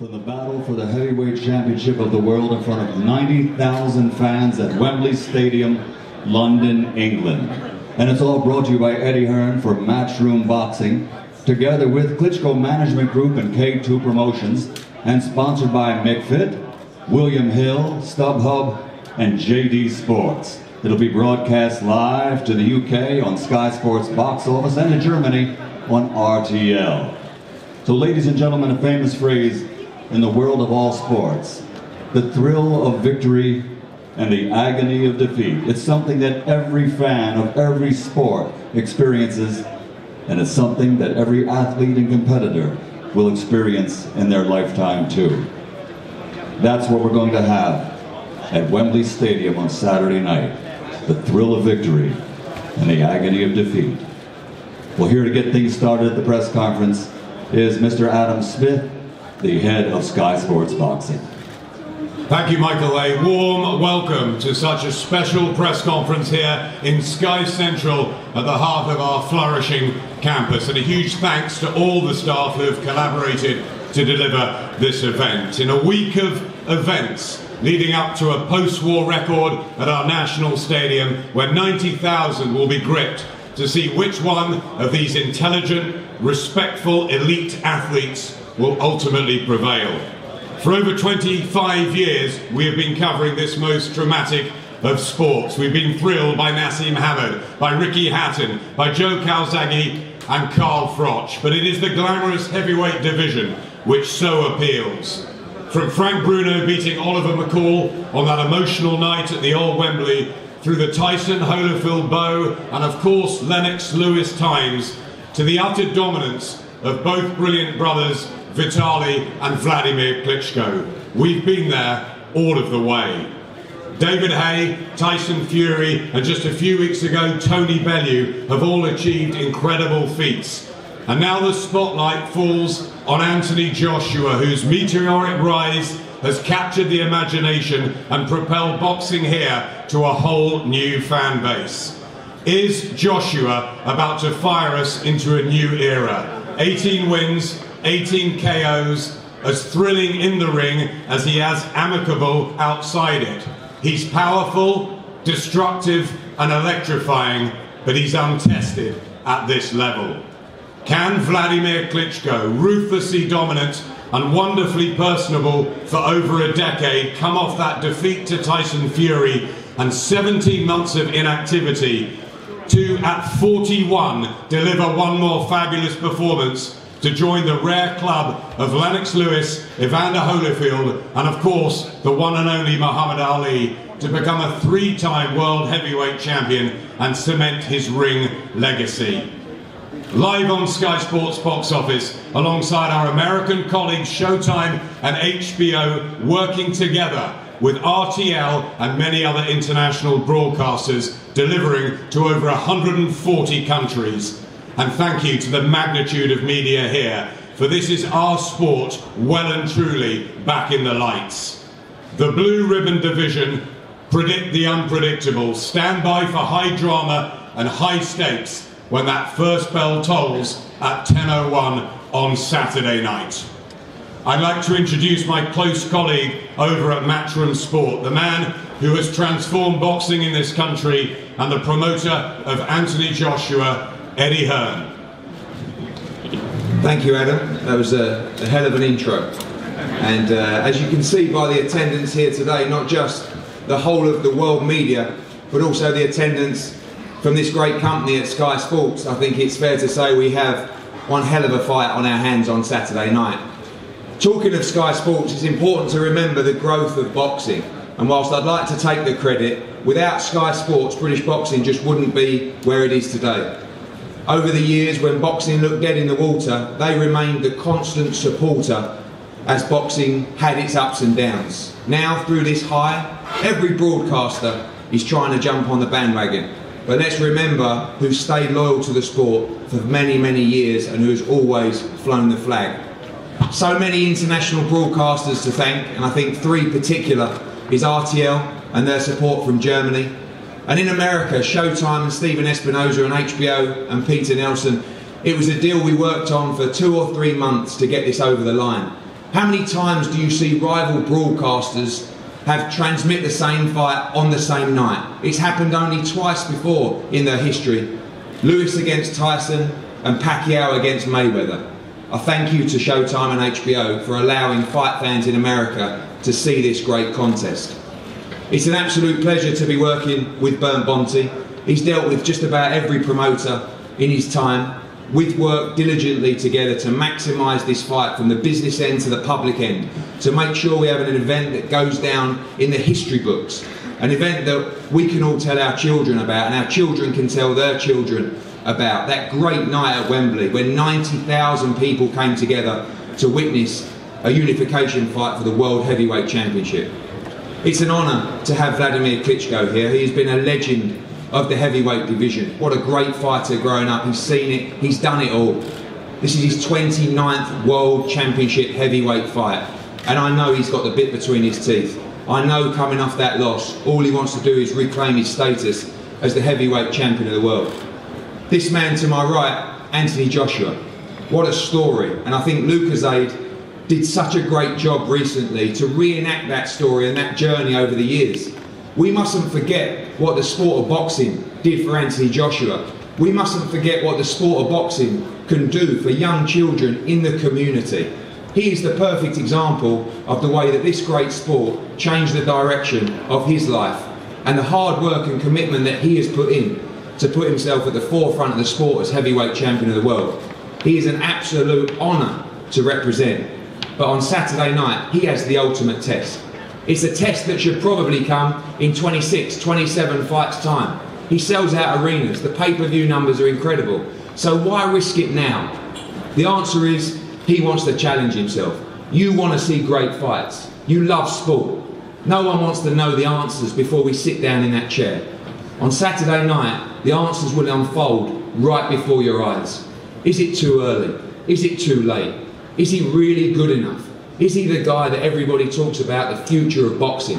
from the battle for the heavyweight championship of the world in front of 90,000 fans at Wembley Stadium, London, England. And it's all brought to you by Eddie Hearn for Matchroom Boxing, together with Klitschko Management Group and K2 Promotions, and sponsored by McFit, William Hill, StubHub, and JD Sports. It'll be broadcast live to the UK on Sky Sports Box Office and to Germany on RTL. So ladies and gentlemen, a famous phrase in the world of all sports: the thrill of victory and the agony of defeat. It's something that every fan of every sport experiences, and it's something that every athlete and competitor will experience in their lifetime too. That's what we're going to have at Wembley Stadium on Saturday night: the thrill of victory and the agony of defeat. Well, here to get things started at the press conference is Mr. Adam Smith, the head of Sky Sports Boxing. Thank you, Michael. A warm welcome to such a special press conference here in Sky Central at the heart of our flourishing campus. And a huge thanks to all the staff who have collaborated to deliver this event. In a week of events leading up to a post-war record at our national stadium, where 90,000 will be gripped to see which one of these intelligent, respectful, elite athletes will ultimately prevail. For over 25 years, we have been covering this most dramatic of sports. We've been thrilled by Nassim Hamed, by Ricky Hatton, by Joe Calzaghe and Carl Froch. But it is the glamorous heavyweight division which so appeals. From Frank Bruno beating Oliver McCall on that emotional night at the old Wembley, through the Tyson Holyfield bow and of course Lennox Lewis times, to the utter dominance of both brilliant brothers Vitaly and Wladimir Klitschko. We've been there all of the way. David Haye, Tyson Fury, and just a few weeks ago Tony Bellew have all achieved incredible feats. And now the spotlight falls on Anthony Joshua, whose meteoric rise has captured the imagination and propelled boxing here to a whole new fan base. Is Joshua about to fire us into a new era? 18 wins, 18 KOs, as thrilling in the ring as he has amicable outside it. He's powerful, destructive and electrifying, but he's untested at this level. Can Wladimir Klitschko, ruthlessly dominant and wonderfully personable for over a decade, come off that defeat to Tyson Fury and 17 months of inactivity to, at 41, deliver one more fabulous performance to join the rare club of Lennox Lewis, Evander Holyfield, and of course the one and only Muhammad Ali, to become a three-time world heavyweight champion and cement his ring legacy? Live on Sky Sports Box Office, alongside our American colleagues Showtime and HBO, working together with RTL and many other international broadcasters, delivering to over 140 countries. And thank you to the magnitude of media here, for this is our sport well and truly back in the lights. The Blue Ribbon Division predict the unpredictable. Stand by for high drama and high stakes when that first bell tolls at 10:01 on Saturday night. I'd like to introduce my close colleague over at Matchroom Sport, the man who has transformed boxing in this country and the promoter of Anthony Joshua, Eddie Hearn. Thank you, Adam. That was a hell of an intro. And as you can see by the attendance here today, not just the whole of the world media, but also the attendance from this great company at Sky Sports, I think it's fair to say we have one hell of a fight on our hands on Saturday night. Talking of Sky Sports, it's important to remember the growth of boxing. And whilst I'd like to take the credit, without Sky Sports, British boxing just wouldn't be where it is today. Over the years, when boxing looked dead in the water, they remained a constant supporter as boxing had its ups and downs. Now, through this high, every broadcaster is trying to jump on the bandwagon. But let's remember who stayed loyal to the sport for many, many years and who has always flown the flag. So many international broadcasters to thank, and I think three particular is RTL and their support from Germany. And in America, Showtime and Stephen Espinosa and HBO and Peter Nelson. It was a deal we worked on for 2 or 3 months to get this over the line. How many times do you see rival broadcasters have transmit the same fight on the same night? It's happened only twice before in their history. Lewis against Tyson and Pacquiao against Mayweather. I thank you to Showtime and HBO for allowing fight fans in America to see this great contest. It's an absolute pleasure to be working with Bernd Bonti. He's dealt with just about every promoter in his time. We've worked diligently together to maximise this fight from the business end to the public end, to make sure we have an event that goes down in the history books, an event that we can all tell our children about and our children can tell their children about. That great night at Wembley when 90,000 people came together to witness a unification fight for the World Heavyweight Championship. It's an honour to have Wladimir Klitschko here. He's been a legend of the heavyweight division. What a great fighter growing up. He's seen it, he's done it all. This is his 29th World Championship heavyweight fight. And I know he's got the bit between his teeth. I know coming off that loss, all he wants to do is reclaim his status as the heavyweight champion of the world. This man to my right, Anthony Joshua. What a story. And I think Lucozade did such a great job recently to reenact that story and that journey over the years. We mustn't forget what the sport of boxing did for Anthony Joshua. We mustn't forget what the sport of boxing can do for young children in the community. He is the perfect example of the way that this great sport changed the direction of his life and the hard work and commitment that he has put in to put himself at the forefront of the sport as heavyweight champion of the world. He is an absolute honour to represent. But on Saturday night, he has the ultimate test. It's a test that should probably come in 26, 27 fights time. He sells out arenas, the pay-per-view numbers are incredible. So why risk it now? The answer is, he wants to challenge himself. You want to see great fights. You love sport. No one wants to know the answers before we sit down in that chair. On Saturday night, the answers will unfold right before your eyes. Is it too early? Is it too late? Is he really good enough? Is he the guy that everybody talks about, the future of boxing?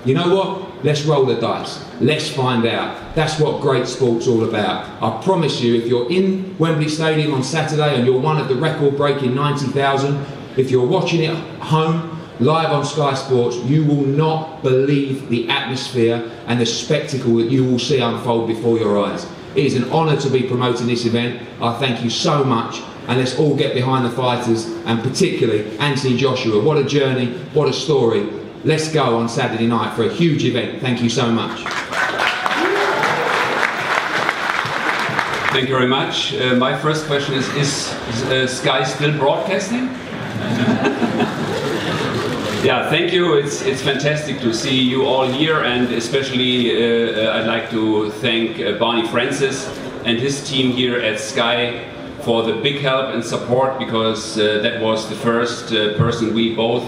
You know what? Let's roll the dice. Let's find out. That's what great sport's all about. I promise you, if you're in Wembley Stadium on Saturday and you're one of the record-breaking 90,000, if you're watching it at home, live on Sky Sports, you will not believe the atmosphere and the spectacle that you will see unfold before your eyes. It is an honour to be promoting this event. I thank you so much. And let's all get behind the fighters, and particularly Anthony Joshua. What a journey, what a story. Let's go on Saturday night for a huge event. Thank you so much. Thank you very much. My first question is Sky still broadcasting? Yeah, thank you. It's fantastic to see you all here, and especially I'd like to thank Barney Francis and his team here at Sky for the big help and support, because that was the first person we both,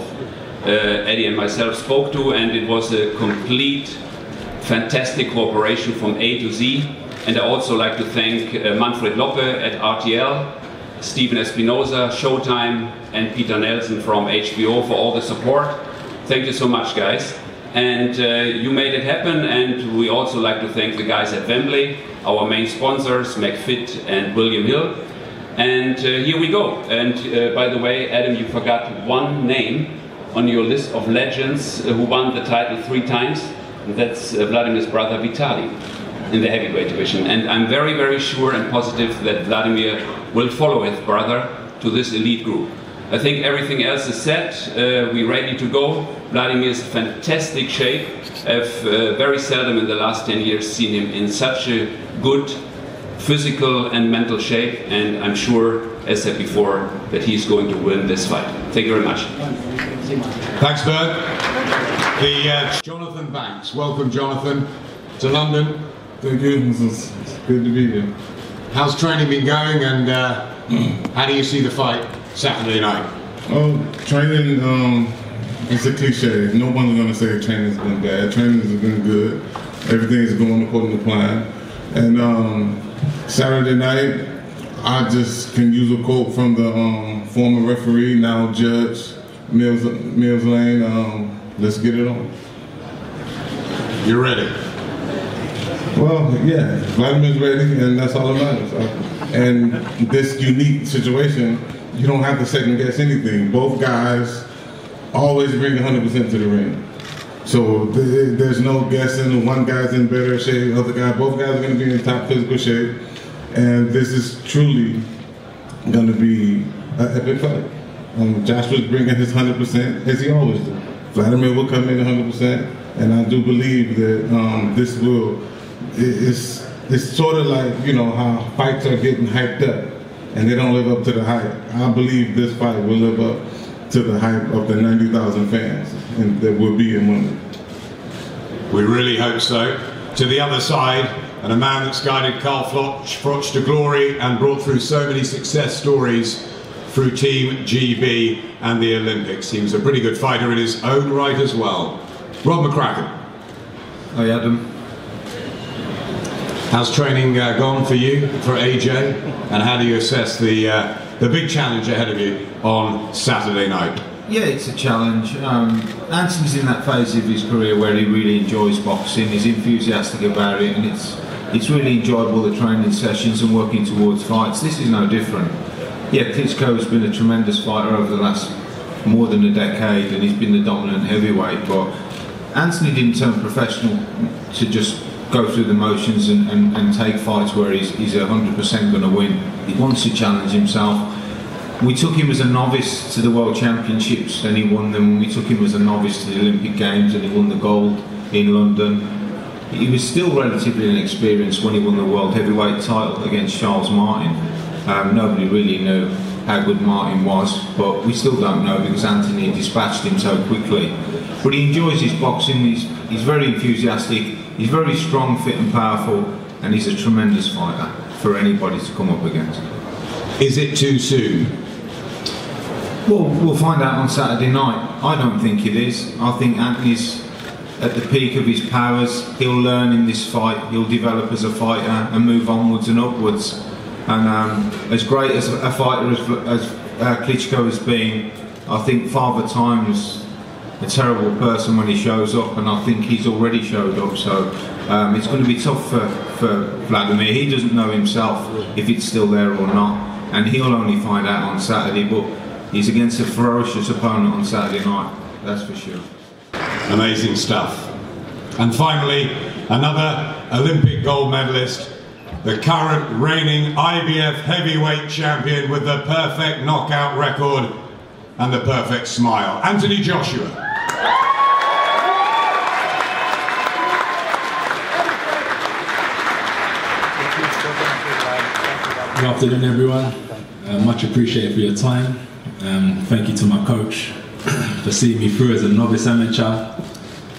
Eddie and myself, spoke to, and it was a complete, fantastic cooperation from A to Z. And I also like to thank Manfred Loppe at RTL, Stephen Espinosa, Showtime, and Peter Nelson from HBO for all the support. Thank you so much, guys. And you made it happen, and we also like to thank the guys at Wembley, our main sponsors, McFit and William Hill. And here we go. And by the way, Adam, you forgot one name on your list of legends who won the title 3 times. And that's Vladimir's brother Vitaly in the heavyweight division. And I'm very, very sure and positive that Wladimir will follow his brother to this elite group. I think everything else is set. We're ready to go. Wladimir is in fantastic shape. I've very seldom in the last 10 years seen him in such a good physical and mental shape, and I'm sure, as said before, that he's going to win this fight. Thank you very much. Thanks, Bernd. Jonathan Banks. Welcome, Jonathan, to London. Thank you. It's good to be here. How's training been going, and how do you see the fight Saturday night? Oh, training, it's a cliche. No one's going to say training's been bad. Training has been good. Everything's going according to plan. And Saturday night, I just can use a quote from the former referee, now judge, Mills Lane. Let's get it on. You're ready? Well, yeah, Vladimir's ready, and that's all that matters. And this unique situation, you don't have to second guess anything. Both guys always bring 100% to the ring. So there's no guessing. One guy's in better shape, other guy, both guys are going to be in top physical shape. And this is truly going to be an epic fight. Joshua's bringing his 100%, as he always do. Wladimir will come in 100%, and I do believe that this will, it's sort of like, you know, how fights are getting hyped up, and they don't live up to the hype. I believe this fight will live up to the hype of the 90,000 fans and that will be in London. We really hope so. To the other side, and a man that's guided Carl Froch to glory and brought through so many success stories through Team GB and the Olympics. He was a pretty good fighter in his own right as well. Rob McCracken. Hi Adam. How's training gone for you, for AJ? And how do you assess the big challenge ahead of you on Saturday night? Yeah, it's a challenge. Anthony's in that phase of his career where he really enjoys boxing. He's enthusiastic about it, and it's really enjoyable, the training sessions and working towards fights. This is no different. Yeah, Klitschko has been a tremendous fighter over the last more than a decade, and he's been the dominant heavyweight, but Anthony didn't turn professional to just go through the motions and take fights where he's 100% going to win. He wants to challenge himself. We took him as a novice to the World Championships and he won them. We took him as a novice to the Olympic Games and he won the gold in London. He was still relatively inexperienced when he won the World Heavyweight title against Charles Martin. Nobody really knew how good Martin was, but we still don't know because Anthony dispatched him so quickly. But he enjoys his boxing, he's very enthusiastic, he's very strong, fit and powerful, and he's a tremendous fighter for anybody to come up against. Is it too soon? Well, we'll find out on Saturday night. I don't think it is. I think Anthony's at the peak of his powers. He'll learn in this fight, he'll develop as a fighter and move onwards and upwards. And as great as a fighter as Klitschko has been, I think Father Time's a terrible person when he shows up, and I think he's already showed up, so it's going to be tough for Wladimir. He doesn't know himself if it's still there or not, and he'll only find out on Saturday, but he's against a ferocious opponent on Saturday night, that's for sure. Amazing stuff. And finally, another Olympic gold medalist, the current reigning IBF heavyweight champion with the perfect knockout record and the perfect smile, Anthony Joshua. Good afternoon, everyone. Much appreciated for your time. Thank you to my coach for seeing me through as a novice amateur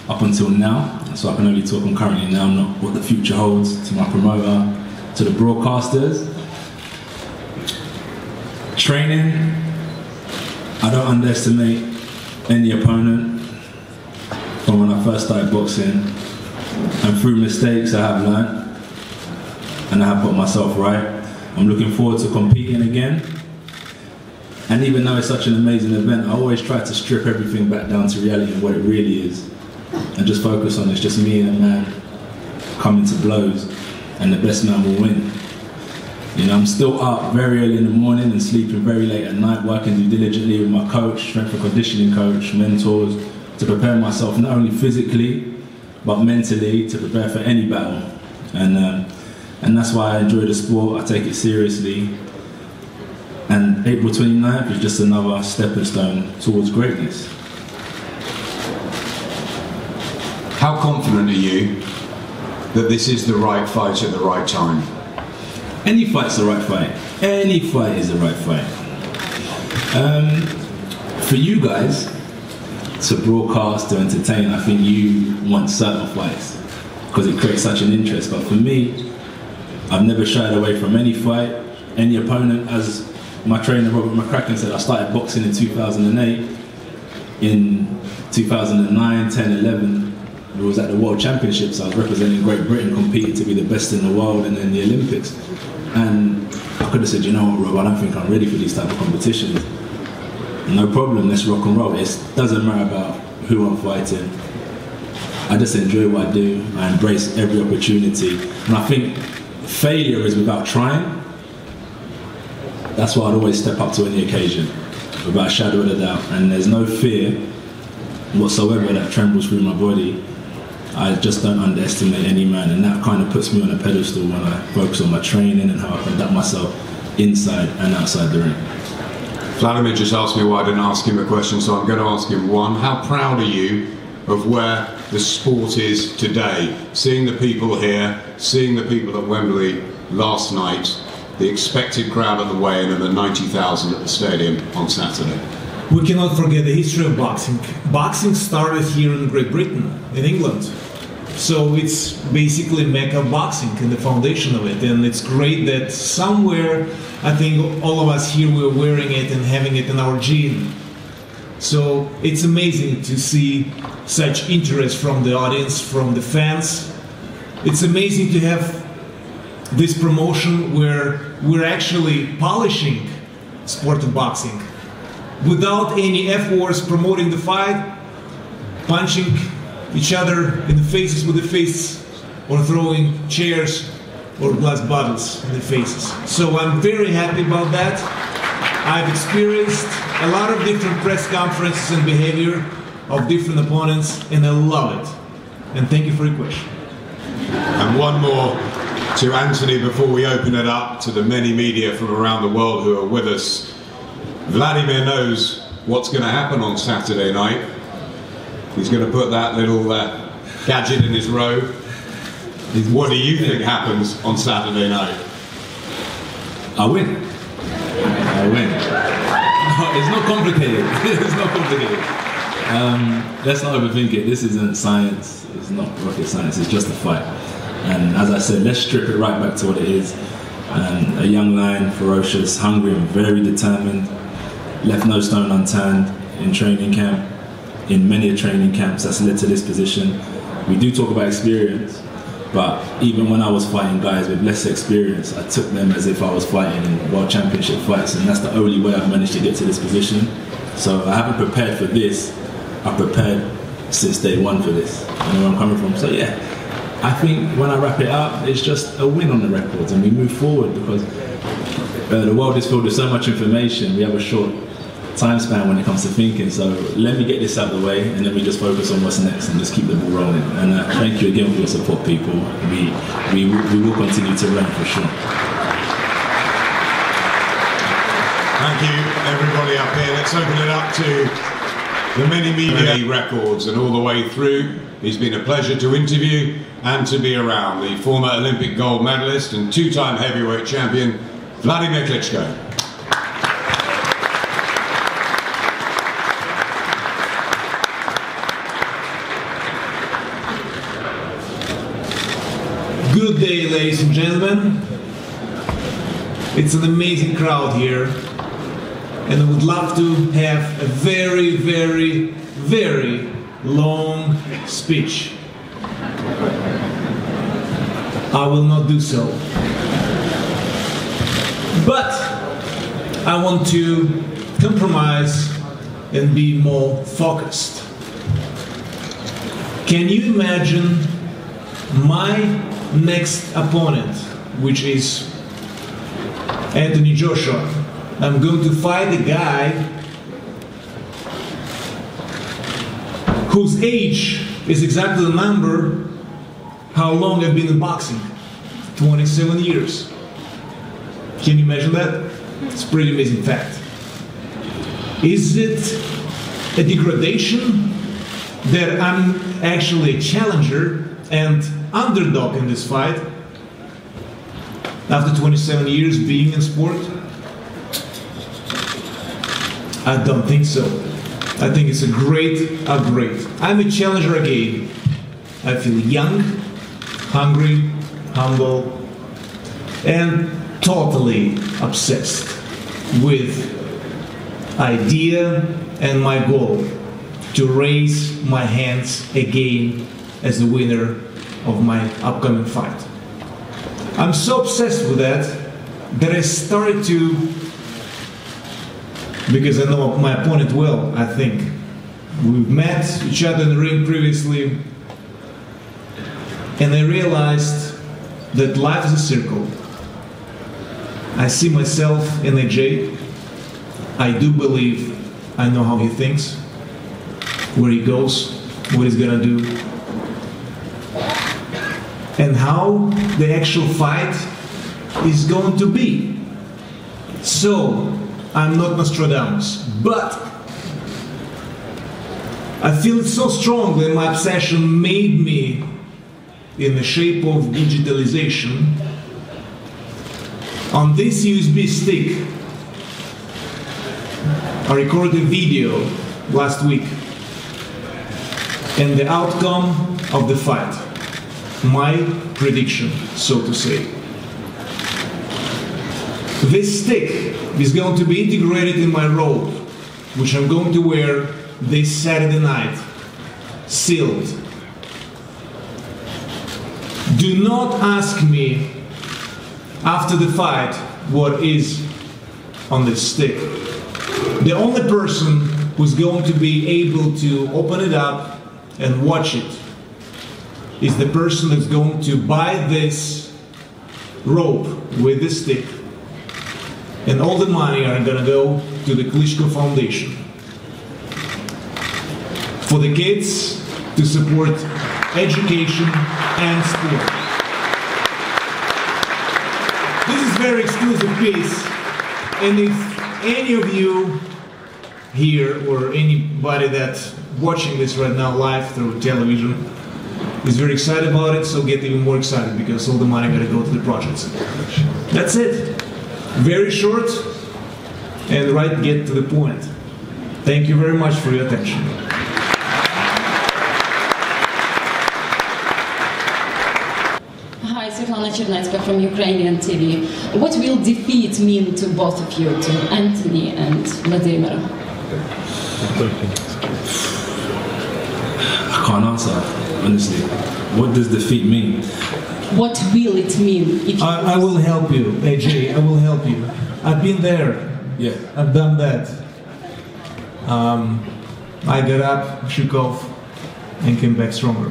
up until now. So I can only talk on currently now, not what the future holds. To my promoter, to the broadcasters. Training, I don't underestimate any opponent from when I first started boxing, and through mistakes I have learned and I have put myself right. I'm looking forward to competing again, and even though it's such an amazing event, I always try to strip everything back down to reality of what it really is and just focus on it's just me and a man coming to blows, and the best man will win. You know, I'm still up very early in the morning and sleeping very late at night, working diligently with my coach, strength and conditioning coach, mentors, to prepare myself not only physically, but mentally to prepare for any battle. And that's why I enjoy the sport, I take it seriously. And April 29th is just another stepping stone towards greatness. How confident are you that this is the right fight at the right time? Any fight's the right fight. Any fight is the right fight. For you guys to broadcast, to entertain, I think you want certain fights because it creates such an interest. But for me, I've never shied away from any fight, any opponent. As my trainer Robert McCracken said, I started boxing in 2008. In 2009, 10, 11, it was at the World Championships. I was representing Great Britain, competing to be the best in the world and in the Olympics. And I could have said, you know what, Rob, I don't think I'm ready for these type of competitions. No problem, let's rock and roll. It doesn't matter about who I'm fighting. I just enjoy what I do. I embrace every opportunity. And I think failure is without trying. That's why I'd always step up to any occasion, without a shadow of a doubt. And there's no fear whatsoever that trembles through my body. I just don't underestimate any man, and that kind of puts me on a pedestal when I focus on my training and how I conduct myself inside and outside the ring. Wladimir just asked me why I didn't ask him a question, so I'm going to ask him one. How proud are you of where the sport is today? Seeing the people here, seeing the people at Wembley last night, the expected crowd at the weigh-in and the 90,000 at the stadium on Saturday. We cannot forget the history of boxing. Boxing started here in Great Britain, in England. So it's basically Mecca of boxing and the foundation of it. And it's great that somewhere, I think all of us here, we're wearing it and having it in our gene. So it's amazing to see such interest from the audience, from the fans. It's amazing to have this promotion where we're actually polishing sport of boxing without any efforts promoting the fight, punching each other in the faces with the fists, or throwing chairs or glass bottles in the faces. So I'm very happy about that. I've experienced a lot of different press conferences and behavior of different opponents, and I love it. And thank you for your question. And one more to Anthony before we open it up to the many media from around the world who are with us. Wladimir knows what's going to happen on Saturday night. He's going to put that little gadget in his robe. What do you think happens on Saturday night? I win. I win. No, it's not complicated. It's not complicated. Let's not overthink it. This isn't science. It's not rocket science. It's just a fight. And as I said, let's strip it right back to what it is. A young lion, ferocious, hungry and very determined. Left no stone unturned in training camp. In many training camps that's led to this position. We do talk about experience, but even when I was fighting guys with less experience, I took them as if I was fighting in world championship fights, and that's the only way I've managed to get to this position. So I haven't prepared for this. I prepared since day one for this. You know where I'm coming from? So yeah, I think when I wrap it up, it's just a win on the records, and we move forward because the world is filled with so much information. We have a short time span when it comes to thinking, so let me get this out of the way and then we just focus on what's next and just keep the ball rolling. And thank you again for your support, people. We will continue to run for sure. Thank you everybody up here. Let's open it up to the many media records and all the way through. It's been a pleasure to interview and to be around the former Olympic gold medalist and two-time heavyweight champion Wladimir Klitschko. Good day, ladies and gentlemen. It's an amazing crowd here, and I would love to have a very, very, very long speech. I will not do so. But I want to compromise and be more focused. Can you imagine my next opponent, which is Anthony Joshua? I'm going to fight a guy whose age is exactly the number how long I've been in boxing. 27 years. Can you imagine that? It's a pretty amazing fact. Is it a degradation that I'm actually a challenger and underdog in this fight after 27 years being in sport? I don't think so. I think it's a great upgrade. I'm a challenger again. I feel young, hungry, humble, and totally obsessed with idea and my goal to raise my hands again as the winner of my upcoming fight. I'm so obsessed with that I started to, because I know my opponent well, I think. We've met each other in the ring previously, and I realized that life is a circle. I see myself in AJ. I do believe I know how he thinks. where he goes, what he's gonna do, and how the actual fight is going to be. So, I'm not Nostradamus, but I feel it so strongly, my obsession made me in the shape of digitalization. On this USB stick, I recorded a video last week, and the outcome of the fight, my prediction, so to say. This stick is going to be integrated in my robe, which I'm going to wear this Saturday night, sealed. Do not ask me after the fight what is on this stick. The only person who's going to be able to open it up and watch it is the person that's going to buy this rope with this stick. And all the money are going to go to the Klitschko Foundation for the kids to support education and sport. This is a very exclusive piece, and if any of you here or anybody that's watching this right now live through television is very excited about it, so get even more excited because all the money got to go to the projects. That's it. Very short and right, get to the point. Thank you very much for your attention. Hi, Svetlana Chernetska from Ukrainian TV. What will defeat mean to both of you, to Anthony and Wladimir? I can't answer, honestly. What does defeat mean? What will it mean? If I will help you, AJ, I will help you. I've been there. Yeah. I've done that. I got up, shook off, and came back stronger.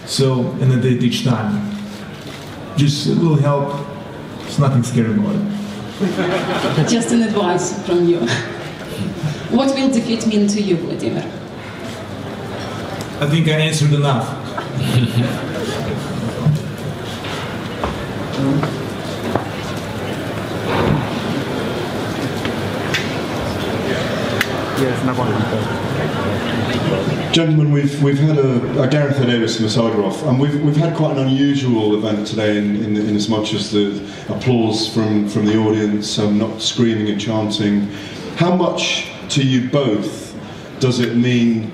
So, and I did each time. Just a little help. There's nothing scary about it. Just an advice from you. What will defeat mean to you, Wladimir? I think I answered enough. Gentlemen, we've had a Gareth Davis from Sadorov, and we've had quite an unusual event today in as much as the applause from the audience, not screaming and chanting. How much to you both does it mean,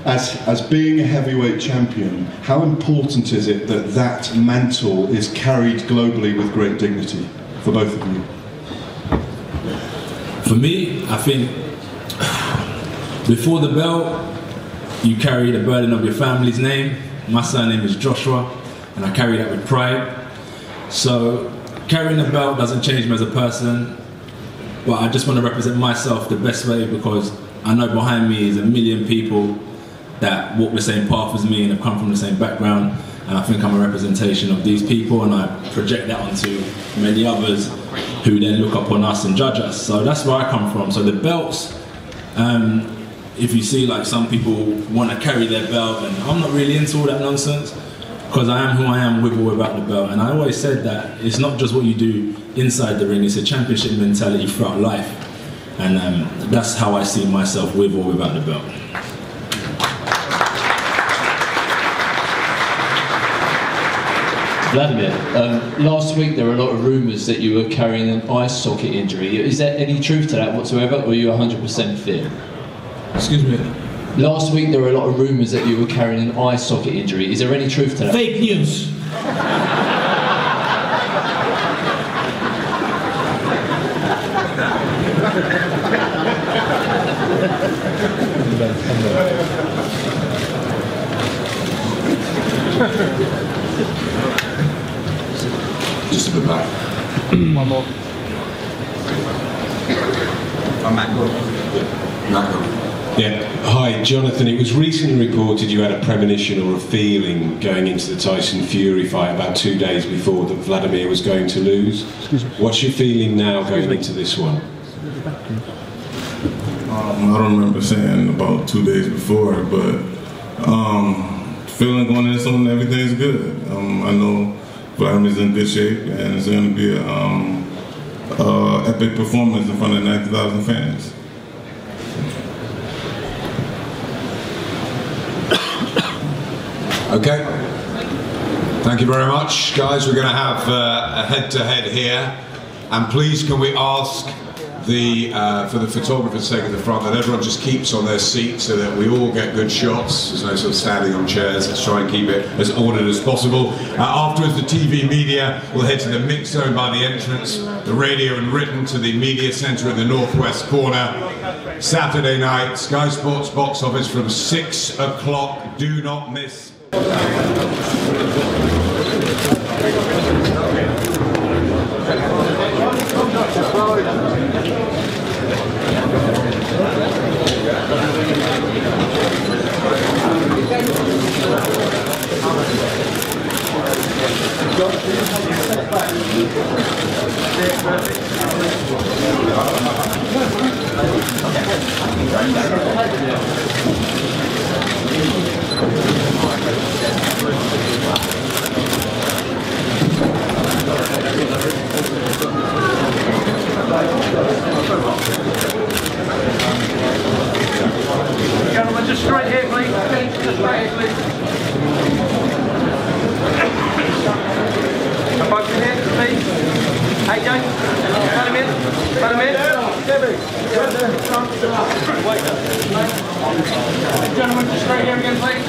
as being a heavyweight champion, how important is it that that mantle is carried globally with great dignity for both of you? For me, I think before the belt, you carry the burden of your family's name. My surname is Joshua, and I carry that with pride. So carrying the belt doesn't change me as a person, but I just want to represent myself the best way, because I know behind me is a million people that walk the same path as me and have come from the same background, and I think I'm a representation of these people, and I project that onto many others who then look up on us and judge us. So that's where I come from. So the belts, if you see like some people want to carry their belt, and I'm not really into all that nonsense, because I am who I am with or without the belt. And I always said that it's not just what you do inside the ring, it's a championship mentality throughout life. And that's how I see myself with or without the belt. Wladimir, last week there were a lot of rumours that you were carrying an eye socket injury. Is there any truth to that whatsoever, or are you 100% fit? Excuse me? Last week there were a lot of rumours that you were carrying an eye socket injury. Is there any truth to that? Fake news! Just at the back. One more. I'm Matt. Yeah. Hi, Jonathan. It was recently reported you had a premonition or a feeling going into the Tyson Fury fight about 2 days before that Wladimir was going to lose. What's your feeling now going into this one? I don't remember saying about 2 days before, but feeling going into something, everything's good. I know Vladimir's in good shape, and it's going to be an epic performance in front of 90,000 fans. Okay. Thank you very much, guys. We're going to have a head-to-head here, and please can we ask for the photographer's sake at the front that everyone just keeps on their seat so that we all get good shots. There's no sort of standing on chairs. Let's try and keep it as ordered as possible. Afterwards, the TV media will head to the mix zone by the entrance, the radio and written to the media centre in the northwest corner. Saturday night, Sky Sports box office from 6 o'clock. Do not miss. Gentlemen, just straight here, please. Just straight here, please. Above your head, please. Hey, Jake. Let him in. Let him in. Gentlemen, just straight here again, please.